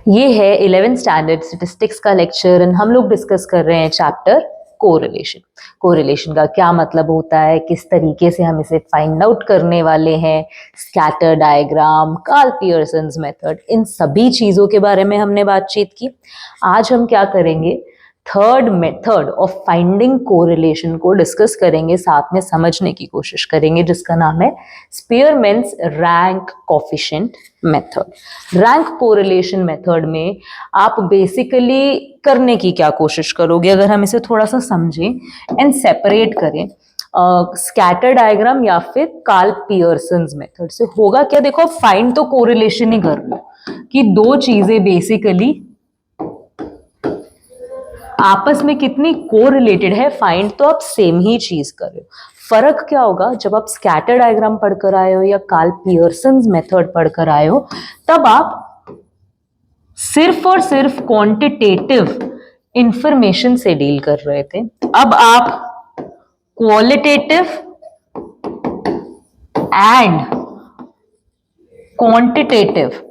ये है 11th standard statistics का लेक्चर एंड हम लोग डिस्कस कर रहे हैं चैप्टर कोरिलेशन। कोरिलेशन का क्या मतलब होता है, किस तरीके से हम इसे फाइंड आउट करने वाले हैं, scatter diagram, Karl Pearson's method, इन सभी चीज़ों के बारे में हमने बातचीत की। आज हम क्या करेंगे, third method of finding correlation को डिस्कस करेंगे, साथ में समझने की कोशिश करेंगे, जिसका नाम है स्पीयरमैन्स rank coefficient method. Rank correlation method में आप बेसिकली करने की क्या कोशिश करोगे, अगर हम इसे थोड़ा सा समझें एंड सेपरेट करें, स्कैटर डायग्राम या फिर कार्ल पियर्सन्स मेथड से होगा क्या। देखो, फाइंड तो कोरिलेशन ही कर रहे हो कि दो चीजें बेसिकली आपस में कितनी कोरिलेटेड है, फाइंड तो आप सेम ही चीज कर रहे हो। फर्क क्या होगा, जब आप स्कैटर डायग्राम पढ़कर आए हो या कार्ल पियर्सन्स मेथड पढ़कर आए हो, तब आप सिर्फ और सिर्फ क्वांटिटेटिव इंफॉर्मेशन से डील कर रहे थे। अब आप क्वालिटेटिव एंड क्वांटिटेटिव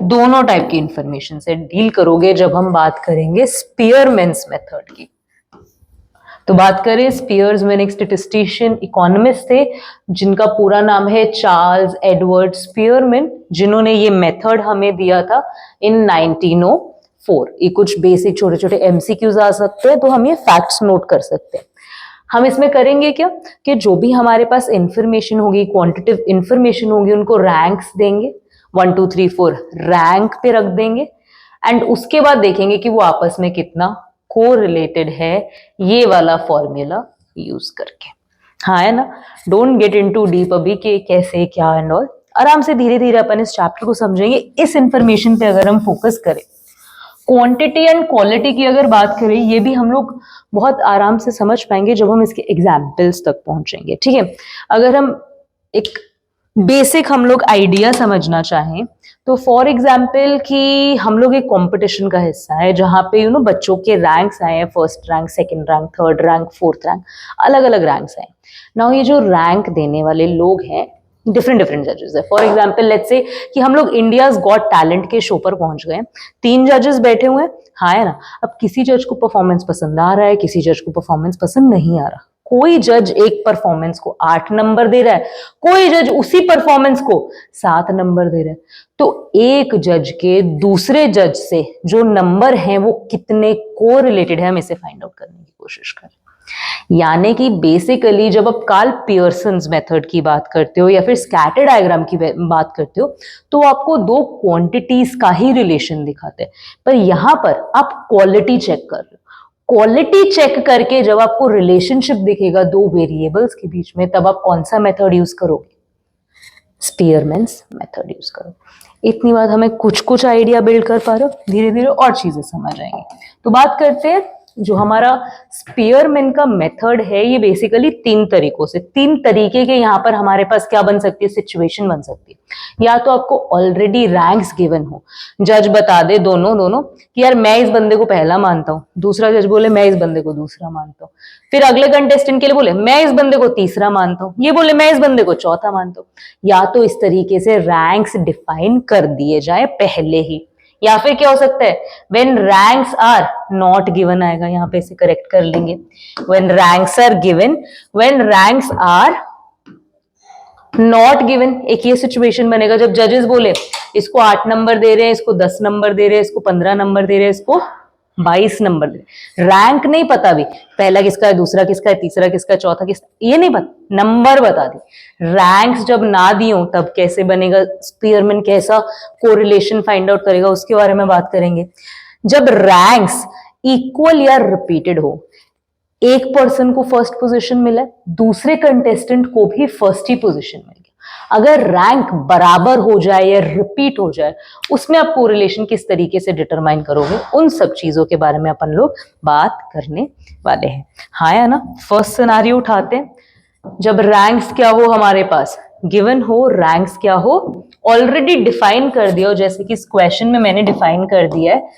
दोनों टाइप की इंफॉर्मेशन से डील करोगे जब हम बात करेंगे स्पीयरमैन्स मेथड की। तो बात करें, स्पीयरमैन एक स्टैटिस्टिशियन इकोनॉमिस्ट थे जिनका पूरा नाम है चार्ल्स एडवर्ड स्पीयरमैन, जिन्होंने ये मेथड हमें दिया था इन 1904। ये कुछ बेसिक छोटे छोटे एमसीक्यूज आ सकते हैं, तो हम ये फैक्ट्स नोट कर सकते हैं। हम इसमें करेंगे क्या कि जो भी हमारे पास इंफॉर्मेशन होगी, क्वांटिटेटिव इंफॉर्मेशन होगी, उनको रैंक्स देंगे, 1 2 3 4 रैंक पे रख देंगे एंड उसके बाद देखेंगे कि वो आपस में कितना कोरिलेटेड है, ये वाला फॉर्मूला यूज करके। हाँ है ना, डोंट गेट इनटू डीप अभी कि कैसे क्या एंड ऑल, आराम से धीरे धीरे अपन इस चैप्टर को समझेंगे। इस इंफॉर्मेशन पे अगर हम फोकस करें, क्वांटिटी एंड क्वालिटी की अगर बात करें, ये भी हम लोग बहुत आराम से समझ पाएंगे जब हम इसके एग्जाम्पल्स तक पहुंचेंगे। ठीक है, अगर हम एक बेसिक हम लोग आइडिया समझना चाहें तो फॉर एग्जाम्पल कि हम लोग एक कंपटीशन का हिस्सा है जहां पे बच्चों के रैंक्स आए हैं, first rank, second rank, third rank, fourth rank, अलग अलग रैंक्स आए। नाउ ये जो रैंक देने वाले लोग हैं, डिफरेंट डिफरेंट जजेस है। फॉर एग्जाम्पल लेट्स से कि हम लोग इंडियाज गॉट टैलेंट के शो पर पहुंच गए, 3 जजेस बैठे हुए हैं, हाँ है ना। अब किसी जज को परफॉर्मेंस पसंद आ रहा है, किसी जज को परफॉर्मेंस पसंद नहीं आ रहा। कोई जज एक परफॉर्मेंस को 8 नंबर दे रहा है, कोई जज उसी परफॉर्मेंस को 7 नंबर दे रहा है। तो एक जज के दूसरे जज से जो नंबर हैं वो कितने कोरिलेटेड है, हम इसे फाइंड आउट करने की कोशिश करें। यानी कि बेसिकली जब आप कार्ल पियर्सन्स मेथड की बात करते हो या फिर स्कैटर डायग्राम की बात करते हो, तो आपको दो क्वांटिटीज का ही रिलेशन दिखाते हैं, पर यहां पर आप क्वालिटी चेक कर रहे हो। क्वालिटी चेक करके जब आपको रिलेशनशिप दिखेगा दो वेरिएबल्स के बीच में, तब आप कौन सा मेथड यूज करोगे, स्पीयरमैन्स मेथड यूज करो। इतनी बात हमें कुछ कुछ आइडिया बिल्ड कर पा रहे हो, धीरे धीरे और चीजें समझ आएंगी। तो बात करते हैं, जो हमारा स्पीयरमैन का मेथड है, ये बेसिकली 3 तरीकों से, 3 तरीके के यहाँ पर हमारे पास क्या बन सकती है, सिचुएशन बन सकती है। या तो आपको ऑलरेडी रैंक्स गिवन हो, जज बता दे दोनों कि यार मैं इस बंदे को पहला मानता हूँ, दूसरा जज बोले मैं इस बंदे को दूसरा मानता हूँ, फिर अगले कंटेस्टेंट के लिए बोले मैं इस बंदे को तीसरा मानता हूँ, ये बोले मैं इस बंदे को चौथा मानता हूँ। या तो इस तरीके से रैंक्स डिफाइन कर दिए जाए पहले ही, या फिर क्या हो सकता है, when ranks are not given आएगा, यहाँ पे इसे करेक्ट कर लेंगे, when ranks are given, when ranks are not given. एक ये सिचुएशन बनेगा जब जजेस बोले इसको 8 नंबर दे रहे हैं, इसको 10 नंबर दे रहे हैं, इसको 15 नंबर दे रहे हैं, इसको 22 नंबर दे रहे हैं। रैंक नहीं पता भी, पहला किसका है, दूसरा किसका है, तीसरा किसका है, चौथा किसका, ये नहीं पता, नंबर बता दी। रैंक्स जब ना दी हो तब कैसे बनेगा, स्पीयरमैन कैसा कोरिलेशन फाइंड आउट करेगा, उसके बारे में बात करेंगे। जब रैंक्स इक्वल या रिपीटेड हो, एक पर्सन को फर्स्ट पोजीशन मिला है, दूसरे कंटेस्टेंट को भी फर्स्ट ही पोजीशन मिल गया, अगर रैंक बराबर हो जाए या रिपीट हो जाए, उसमें आप कोरिलेशन किस तरीके से डिटरमाइन करोगे, उन सब चीजों के बारे में अपन लोग बात करने वाले हैं। हाँ या ना, फर्स्ट सिनेरियो उठाते हैं, जब रैंक्स क्या हो हमारे पास, गिवन हो, रैंक्स क्या हो, ऑलरेडी डिफाइन कर दिया हो, जैसे कि इस क्वेश्चन में मैंने डिफाइन कर दिया है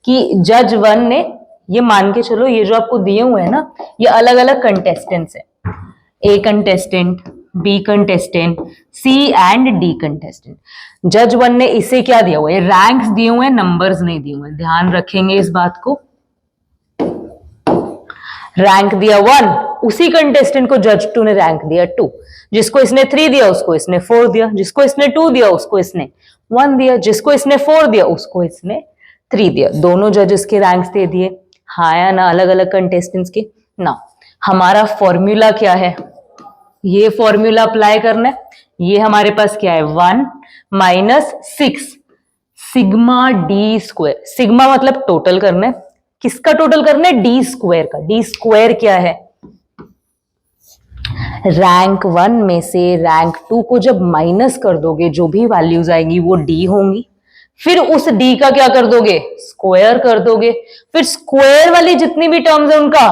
कि जज 1 ने, ये मान के चलो ये जो आपको दिए हुए हैं ना, ये अलग अलग कंटेस्टेंट्स है, A contestant, B contestant, C and D contestant. जज 1 ने इसे क्या दिया हुआ है, रैंक्स दिए हुए हैं, नंबर्स नहीं दिए हुए हैं, ध्यान रखेंगे इस बात को। रैंक दिया 1, उसी कंटेस्टेंट को जज 2 ने रैंक दिया 2। जिसको इसने 3 दिया उसको इसने 4 दिया, जिसको इसने 2 दिया उसको इसने 1 दिया, जिसको इसने 4 दिया उसको इसने 3 दिया। दोनों जजेस के रैंक्स दे दिए, हाँ या ना, अलग अलग कंटेस्टेंट्स के ना। हमारा फॉर्मूला क्या है, ये फॉर्मूला अप्लाई करना है। ये हमारे पास क्या है, 1 minus 6 sigma D square. Sigma मतलब टोटल करना है, किसका टोटल करना है, डी स्क्वायर का। डी स्क्वायर क्या है, रैंक 1 में से रैंक 2 को जब माइनस कर दोगे जो भी वैल्यूज आएंगी वो डी होंगी, फिर उस डी का क्या कर दोगे, स्क्वायर कर दोगे, फिर स्क्वायर वाली जितनी भी टर्म्स है उनका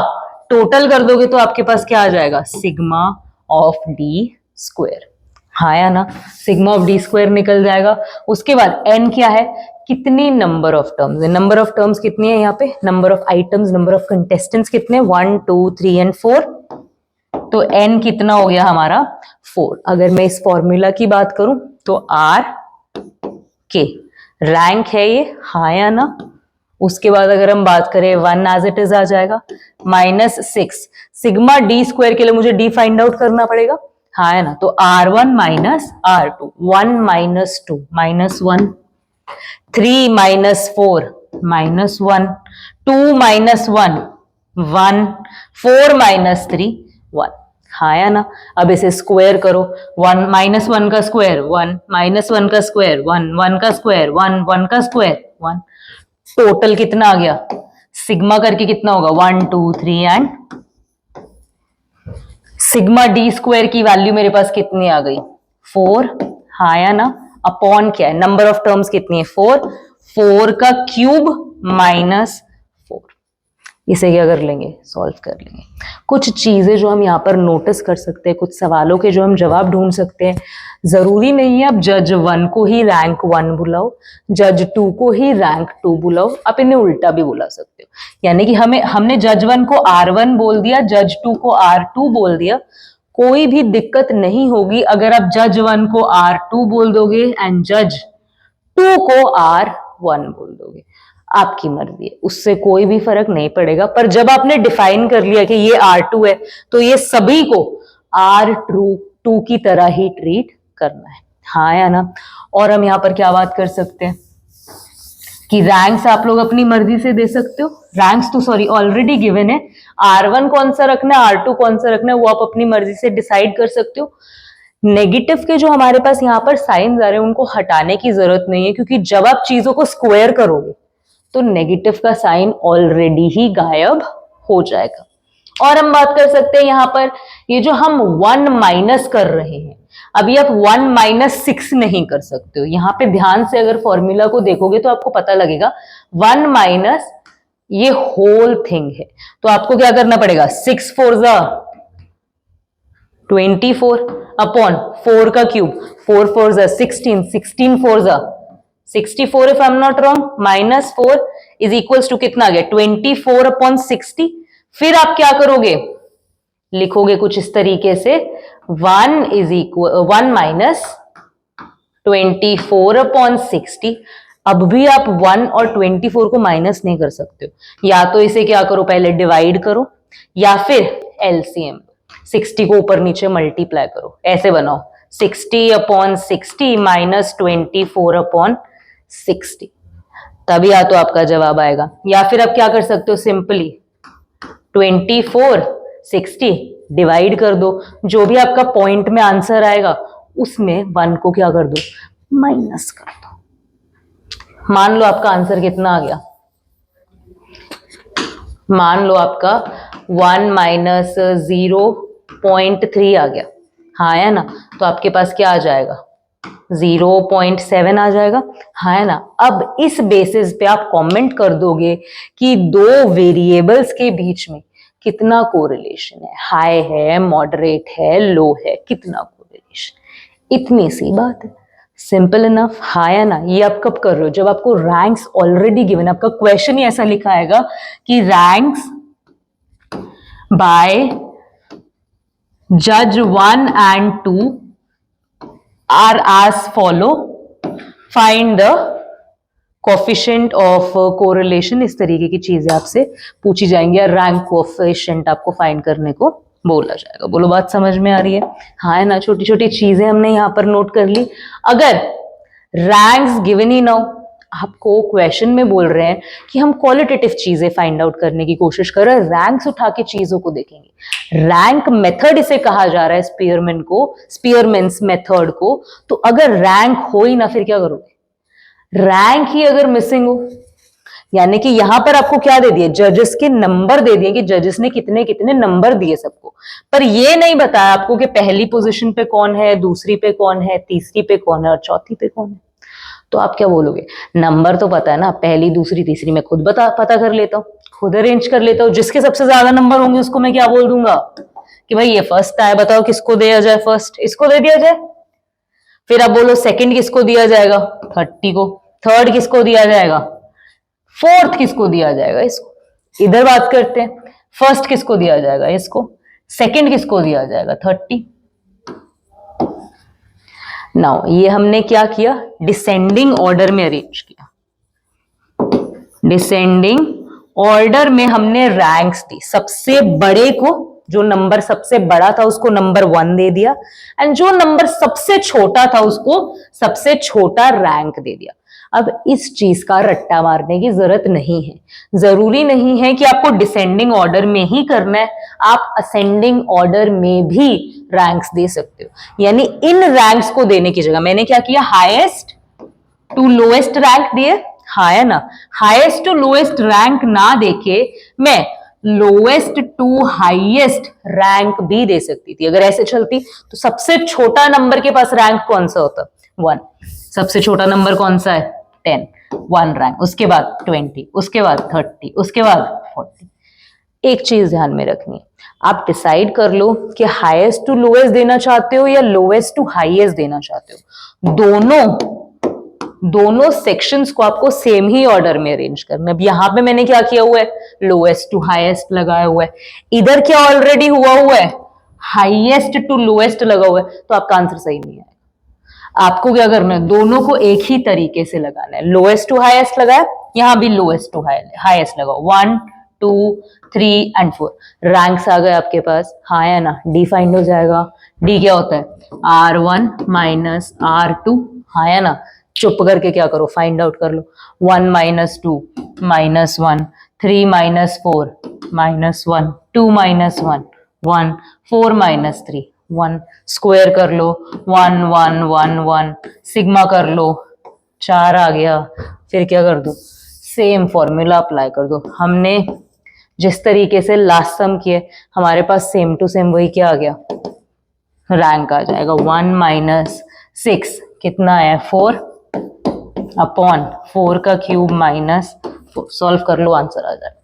टोटल कर दोगे, तो आपके पास क्या आ जाएगा, सिग्मा ऑफ डी स्क्वायर। हाँ या ना, सिग्मा ऑफ डी स्क्वायर निकल जाएगा। उसके बाद एन क्या है, कितनी नंबर ऑफ टर्म्स है, नंबर ऑफ टर्म्स कितनी है यहाँ पे, number of items, number of contestants कितने, 1 2 3 एंड 4, तो एन कितना हो गया हमारा 4। अगर मैं इस फॉर्मूला की बात करूं तो आर के रैंक है ये, हाँ या ना। उसके बाद अगर हम बात करें 1 एज इट इज आ जाएगा, माइनस 6 सिग्मा डी स्क्वायर के लिए मुझे डी फाइंड आउट करना पड़ेगा, हाँ है ना। तो R1 minus R2, 1 minus 2 minus 1, 3 minus 4 minus 1, 2 minus 1 1, 4 minus 3 1, हाँ या ना। अब इसे स्क्वायर करो, 1 माइनस 1 का स्क्वायर 1, माइनस 1 का स्क्वायर 1, 1 का स्क्वायर 1, 1 का स्क्वायर 1, टोटल कितना आ गया, सिग्मा करके कितना होगा 1 2 3 एंड सिग्मा डी स्क्वायर की वैल्यू मेरे पास कितनी आ गई 4, हाँ या ना। अपॉन क्या है, नंबर ऑफ टर्म्स कितनी है 4, 4 का क्यूब माइनस 4। इसे क्या कर लेंगे, सॉल्व कर लेंगे। कुछ चीजें जो हम यहाँ पर नोटिस कर सकते हैं, कुछ सवालों के जो हम जवाब ढूंढ सकते हैं, जरूरी नहीं है आप जज 1 को ही रैंक 1 बुलाओ, जज 2 को ही रैंक 2 बुलाओ, आप इन्हें उल्टा भी बुला सकते हो। यानी कि हमने जज 1 को R1 बोल दिया, जज 2 को R2 बोल दिया, कोई भी दिक्कत नहीं होगी अगर आप जज 1 को R2 बोल दोगे एंड जज 2 को R1 बोल दोगे, आपकी मर्जी है, उससे कोई भी फर्क नहीं पड़ेगा। पर जब आपने डिफाइन कर लिया कि ये R2 है तो ये सभी को R2 की तरह ही ट्रीट करना है, हाँ या ना। और हम यहाँ पर क्या बात कर सकते हैं कि रैंक्स आप लोग अपनी मर्जी से दे सकते हो, रैंक्स तो सॉरी ऑलरेडी गिवन है, R1 कौन सा रखना है, R2 कौन सा रखना है, वो आप अपनी मर्जी से डिसाइड कर सकते हो। नेगेटिव के जो हमारे पास यहाँ पर साइंस आ रहे हैं उनको हटाने की जरूरत नहीं है, क्योंकि जब आप चीजों को स्क्वायर करोगे तो नेगेटिव का साइन ऑलरेडी ही गायब हो जाएगा। और हम बात कर सकते हैं यहाँ पर, ये जो हम 1 माइनस कर रहे हैं, अभी आप 1 माइनस 6 नहीं कर सकते हो। यहाँ पे ध्यान से अगर फॉर्मूला को देखोगे तो आपको पता लगेगा 1 माइनस ये होल थिंग है, तो आपको क्या करना पड़ेगा, 6 4 जा 24 अपॉन 4 का क्यूब, 4 4 जा 16, 16 4 जा 64 if I am not wrong, minus 4 is equals to कितना आ गया 24 अपॉन 60। फिर आप क्या करोगे, लिखोगे कुछ इस तरीके से 1 इज इक्वल 1 माइनस 24 अपॉन 60। अब भी आप 1 और 24 को माइनस नहीं कर सकते हो, या तो इसे क्या करो पहले डिवाइड करो, या फिर एलसीएम 60 को ऊपर नीचे मल्टीप्लाई करो, ऐसे बनाओ 60 अपॉन 60 माइनस 24 अपॉन 60, तभी या तो आपका जवाब आएगा। या फिर आप क्या कर सकते हो, सिंपली 24 60 डिवाइड कर दो, जो भी आपका पॉइंट में आंसर आएगा उसमें 1 को क्या कर दो, माइनस कर दो। मान लो आपका आंसर कितना आ गया, मान लो आपका 1 माइनस 0.3 आ गया, हाँ है ना। तो आपके पास क्या आ जाएगा, 0.7 आ जाएगा, हाँ है ना। अब इस बेसिस पे आप कमेंट कर दोगे कि दो वेरिएबल्स के बीच में कितना कोरिलेशन है, हाई है, मॉडरेट है, लो है, कितना कोरिलेशन, इतनी सी बात है, सिंपल इनफ, हाँ या ना। ये आप कब कर रहे हो, जब आपको रैंक्स ऑलरेडी गिवन, आपका क्वेश्चन ही ऐसा लिखा आएगा कि रैंक्स बाय जज 1 and 2 are as follow, find the coefficient of correlation, इस तरीके की चीजें आपसे पूछी जाएंगी, या रैंक कोफिशिएंट आपको फाइंड करने को बोला जाएगा। बोलो बात समझ में आ रही है? हाँ है ना, छोटी छोटी चीजें हमने यहाँ पर नोट कर ली। अगर रैंक्स गिवन ही ना हो, आपको क्वेश्चन में बोल रहे हैं कि हम क्वालिटेटिव चीजें फाइंड आउट करने की कोशिश कर रहे हैं, रैंक्स उठा के चीजों को देखेंगे। रैंक मेथड इसे कहा जा रहा है, स्पीयरमैन को, स्पीयरमैन्स मेथड को। तो अगर रैंक हो ही ना, फिर क्या करोगे? रैंक ही अगर मिसिंग हो, यानी कि यहां पर आपको क्या दे दिए, जजेस के नंबर दे दिए कि जजेस ने कितने कितने नंबर दिए सबको, पर ये नहीं बताया आपको कि पहली पोजीशन पे कौन है, दूसरी पे कौन है, तीसरी पे कौन है और चौथी पे कौन है। तो आप क्या बोलोगे? नंबर तो पता है ना, पहली दूसरी तीसरी मैं खुद पता कर लेता हूँ, खुद अरेंज कर लेता हूँ। जिसके सबसे ज्यादा नंबर होंगे उसको मैं क्या बोल दूंगा कि भाई ये फर्स्ट आया, बताओ किसको दिया जाए फर्स्ट? इसको दे दिया जाए। फिर आप बोलो सेकंड किसको दिया जाएगा? 30 को। थर्ड किसको दिया जाएगा? फोर्थ किसको दिया जाएगा? इसको। इधर बात करते हैं, फर्स्ट किसको दिया जाएगा? इसको। सेकंड किसको दिया जाएगा? 30। नाउ ये हमने क्या किया? डिसेंडिंग ऑर्डर में अरेंज किया। डिसेंडिंग ऑर्डर में हमने रैंक्स दी। सबसे बड़े को, जो नंबर सबसे बड़ा था उसको नंबर 1 दे दिया, एंड जो नंबर सबसे छोटा था उसको सबसे छोटा रैंक दे दिया। अब इस चीज का रट्टा मारने की जरूरत नहीं है। जरूरी नहीं है कि आपको डिसेंडिंग ऑर्डर में ही करना है, आप असेंडिंग ऑर्डर में भी रैंक्स दे सकते हो। यानी इन रैंक्स को देने की जगह मैंने क्या किया? हाईएस्ट टू लोएस्ट रैंक दिए। हाँ है ना, हाईएस्ट टू लोएस्ट रैंक ना देके मैं लोएस्ट टू हाईएस्ट रैंक भी दे सकती थी। अगर ऐसे चलती तो सबसे छोटा नंबर के पास रैंक कौन सा होता? 1। सबसे छोटा नंबर कौन सा है? 10। 1 रैंक, उसके बाद 20, उसके बाद 30, उसके बाद 40। एक चीज ध्यान में रखनी है, आप डिसाइड कर लो कि हाईएस्ट टू लोएस्ट देना चाहते हो या लोएस्ट टू हाईएस्ट देना चाहते हो। दोनों सेक्शंस को आपको सेम ही ऑर्डर में अरेंज करना है। अब यहां पे मैंने क्या किया हुआ है? लोएस्ट टू हाईएस्ट लगाया हुआ है। इधर क्या ऑलरेडी हुआ हुआ है? हाईएस्ट टू लोएस्ट लगा हुआ है, तो आपका आंसर सही नहीं आएगा। आपको क्या करना है? दोनों को एक ही तरीके से लगाना है। लोएस्ट टू हाईएस्ट लगाया, यहां भी लोएस्ट टू हाईएस्ट लगाओ। 1, 2, 3 and 4 रैंक्स आ गए आपके पास। हाँ है ना, डी फाइंड हो जाएगा। डी क्या होता है? R1 minus R2। हाँ है ना, चुप करके क्या करो? फाइंड आउट कर लो। 1 minus 2 minus 1, 3 minus 4 minus 1, 2 minus 1 1, 4 minus 3 1, square कर लो। 1 1 1 1, सिग्मा कर लो, 4 आ गया। फिर क्या कर दो? सेम फॉर्मूला अप्लाई कर दो। हमने जिस तरीके से लास्ट सम किए, हमारे पास सेम टू सेम वही क्या आ गया? रैंक आ जाएगा। 1 माइनस 6 कितना है? 4 अपॉन 4 का क्यूब माइनस 4। सॉल्व कर लो, आंसर आ जाए।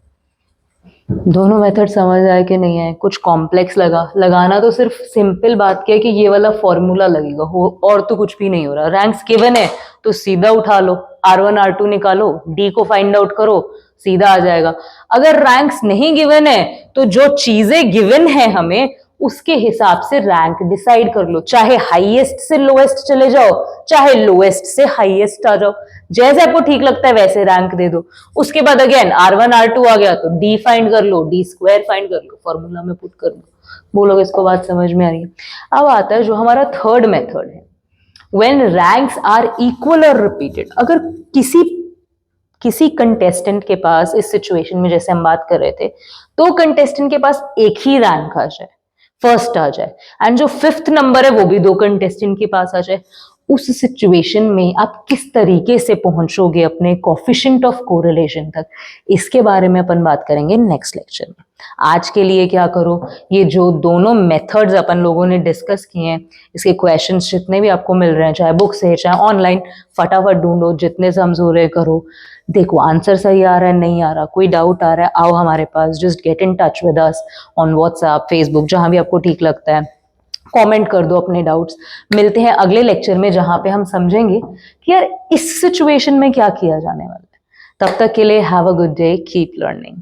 दोनों मेथड समझ आए कि नहीं आए? कुछ कॉम्प्लेक्स लगाना तो सिर्फ सिंपल बात क्या है कि ये वाला फॉर्मूला लगेगा, हो और तो कुछ भी नहीं हो रहा। रैंक्स गिवन है तो सीधा उठा लो, R1 R2 निकालो, डी को फाइंड आउट करो, सीधा आ जाएगा। अगर रैंक्स नहीं गिवन है तो जो चीजें गिवन है हमें उसके हिसाब से रैंक डिसाइड कर लो। चाहे हाईएस्ट से लोएस्ट चले जाओ, चाहे लोएस्ट से हाईएस्ट आ जाओ, जैसे आपको ठीक लगता है वैसे रैंक दे दो। उसके बाद अगेन R1 R2 आ गया तो डी फाइंड कर लो, डी स्क्वायर फाइंड कर लो, फॉर्मूला में पुट कर लो। बोलोगे इसको बात समझ में आ रही है? अब आता है जो हमारा थर्ड मेथड है, व्हेन रैंक्स आर इक्वल और रिपीटेड। अगर किसी कंटेस्टेंट के पास इस सिचुएशन में जैसे हम बात कर रहे थे, तो कंटेस्टेंट के पास एक ही रैंक आ जाए, फर्स्ट आ जाए, एंड जो 5th नंबर है वो भी 2 कंटेस्टेंट के पास आ जाए, उस सिचुएशन में आप किस तरीके से पहुंचोगे अपने कोफिशिएंट ऑफ कोरिलेशन तक, इसके बारे में अपन बात करेंगे नेक्स्ट लेक्चर में। आज के लिए क्या करो, ये जो दोनों मेथड्स अपन लोगों ने डिस्कस किए हैं, इसके क्वेश्चंस जितने भी आपको मिल रहे हैं, चाहे बुक से चाहे ऑनलाइन, फटाफट ढूंढो, जितने समझूरे करो। देखो आंसर सही आ रहा है नहीं आ रहा, कोई डाउट आ रहा है, आओ हमारे पास, just get in touch with us on WhatsApp, Facebook, जहां भी आपको ठीक लगता है, कमेंट कर दो अपने डाउट्स। मिलते हैं अगले लेक्चर में जहां पे हम समझेंगे कि यार इस सिचुएशन में क्या किया जाने वाला है। तब तक के लिए have a good day, keep learning.